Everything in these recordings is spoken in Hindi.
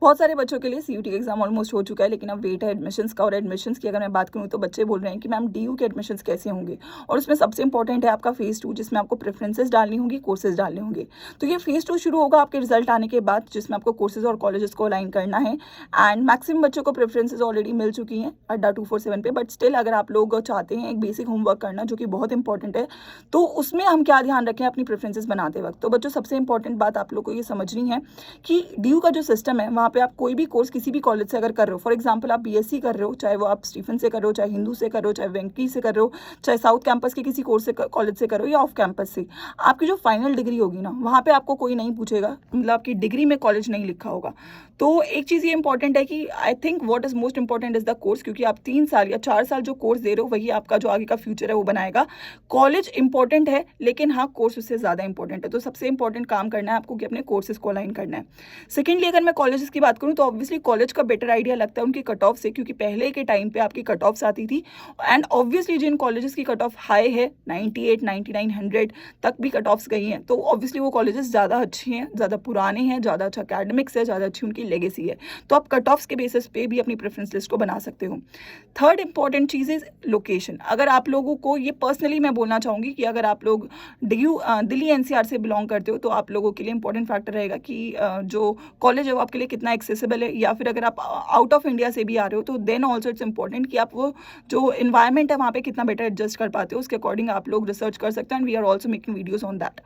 बहुत सारे बच्चों के लिए सीयूटी का एग्जाम ऑलमोस्ट हो चुका है, लेकिन अब वेट है एडमिशन्स का। और एडमिशन्स की अगर मैं बात करूँ तो बच्चे बोल रहे हैं कि मैम डीयू के एडमिशन्स कैसे होंगे, और उसमें सबसे इंपॉर्टेंट है आपका फेज़ 2, जिसमें आपको प्रेफरेंसेस डालनी होंगी, कोर्सेज डालने होंगे। तो ये फेज़ 2 शुरू होगा आपके रिजल्ट आने के बाद, जिसमें आपको कोर्सेज और कॉलेजेस को अलाइन करना है। एंड मैक्सिमम बच्चों को प्रेफरेंसेज ऑलरेडी मिल चुकी हैं अड्डा 247 पे, बट स्टिल अगर आप लोग चाहते हैं एक बेसिक होमवर्क करना जो कि बहुत इंपॉर्टेंट है, तो उसमें हम क्या ध्यान रखें अपनी प्रेफरेंसेस बनाते वक्त। तो बच्चों सबसे इंपॉर्टेंट बात आप लोग को ये समझनी है कि डीयू का जो सिस्टम है वहाँ पे आप कोई भी कोर्स किसी भी कॉलेज से अगर कर रहे हो, फॉर एग्जांपल आप बीएससी कर रहे हो, चाहे वो आप स्टीफन से कर रहे हो, चाहे हिंदू से कर रहे हो, चाहे वेंकी से कर रहे हो, चाहे साउथ कैंपस के किसी कोर्स से कॉलेज से कर रहे हो, या ऑफ कैंपस से, आपकी जो फाइनल डिग्री होगी ना वहाँ पे आपको कोई नहीं पूछेगा, मतलब आपकी डिग्री में कॉलेज नहीं लिखा होगा। तो एक चीज़ ये इंपॉर्टेंट है कि I think what is most important is the course, क्योंकि आप 3 साल या 4 साल जो कोर्स दे रहे हो वही आपका जो आगे का फ्यूचर है वो बनाएगा। कॉलेज इंपॉर्टेंट है, लेकिन हाँ कोर्स उससे ज़्यादा इंपॉर्टेंट है। तो सबसे इंपॉर्टेंट काम करना है आपको कि अपने कोर्सेज को अलाइन करना है। सेकेंडली अगर मैं कॉलेजेस की बात करूँ तो ऑब्वियसली कॉलेज का बेटर आइडिया लगता है उनकी कट ऑफ से, क्योंकि पहले के टाइम पे आपकी कट ऑफ्स आती थी। एंड ऑब्वियसली जिन कॉलेजेस की कट ऑफ हाई है 98, 99, 100 तक भी कट ऑफ्स गई हैं, तो ऑब्वियसली वो कॉलेजेस ज़्यादा अच्छे हैं, ज़्यादा पुराने हैं, ज़्यादा अच्छा अकेडमिक्स है, ज़्यादा अच्छी उनकी लेगेसी है। तो आप कट ऑफ्स के बेसिस पे भी अपनी प्रेफरेंस लिस्ट को बना सकते हो। Third important cheese is location. अगर आप लोगों को ये पर्सनली मैं बोलना चाहूँगी कि अगर आप लोग दिल्ली एनसीआर से बिलोंग करते हो तो आप लोगों के लिए इंपॉर्टेंट फैक्टर रहेगा कि जो कॉलेज है वो आपके लिए कितना एक्सेसिबल है, या फिर अगर आप आउट ऑफ इंडिया से भी आ रहे हो तो देन ऑल्सो इट्स इंपॉर्टेंट कि आप वो जो इन्वायरमेंट है वहाँ पे कितना बेटर एडजस्ट कर पाते हो, उसके अकॉर्डिंग आप लोग रिसर्च कर सकते हैं। And we are also making videos on that.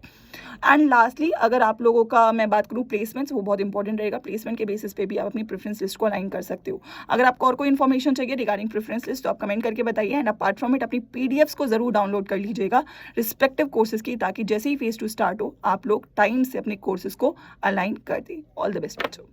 And lastly अगर आप लोगों का मैं बात करूँ प्लेसमेंट्स, वो बहुत इंपॉर्टेंट रहेगा। प्लेसमेंट के बेसिस पे भी आप अपनी प्रेफरेंस लिस्ट को अलाइन कर सकते हो। अगर आपको और कोई इन्फॉर्मेशन चाहिए रिगार्डिंग प्रेफरेंस लिस्ट तो आप कमेंट करके बताइए। एंड अपार्ट फ्रॉम इट अपनी पीडीएफ्स को जरूर डाउनलोड कर लीजिएगा रिस्पेक्टिव कोर्सेज की, ताकि जैसे ही फेज 2 स्टार्ट हो आप लोग टाइम से अपने कोर्सेज को अलाइन कर दें। ऑल द बेस्ट बच्चों।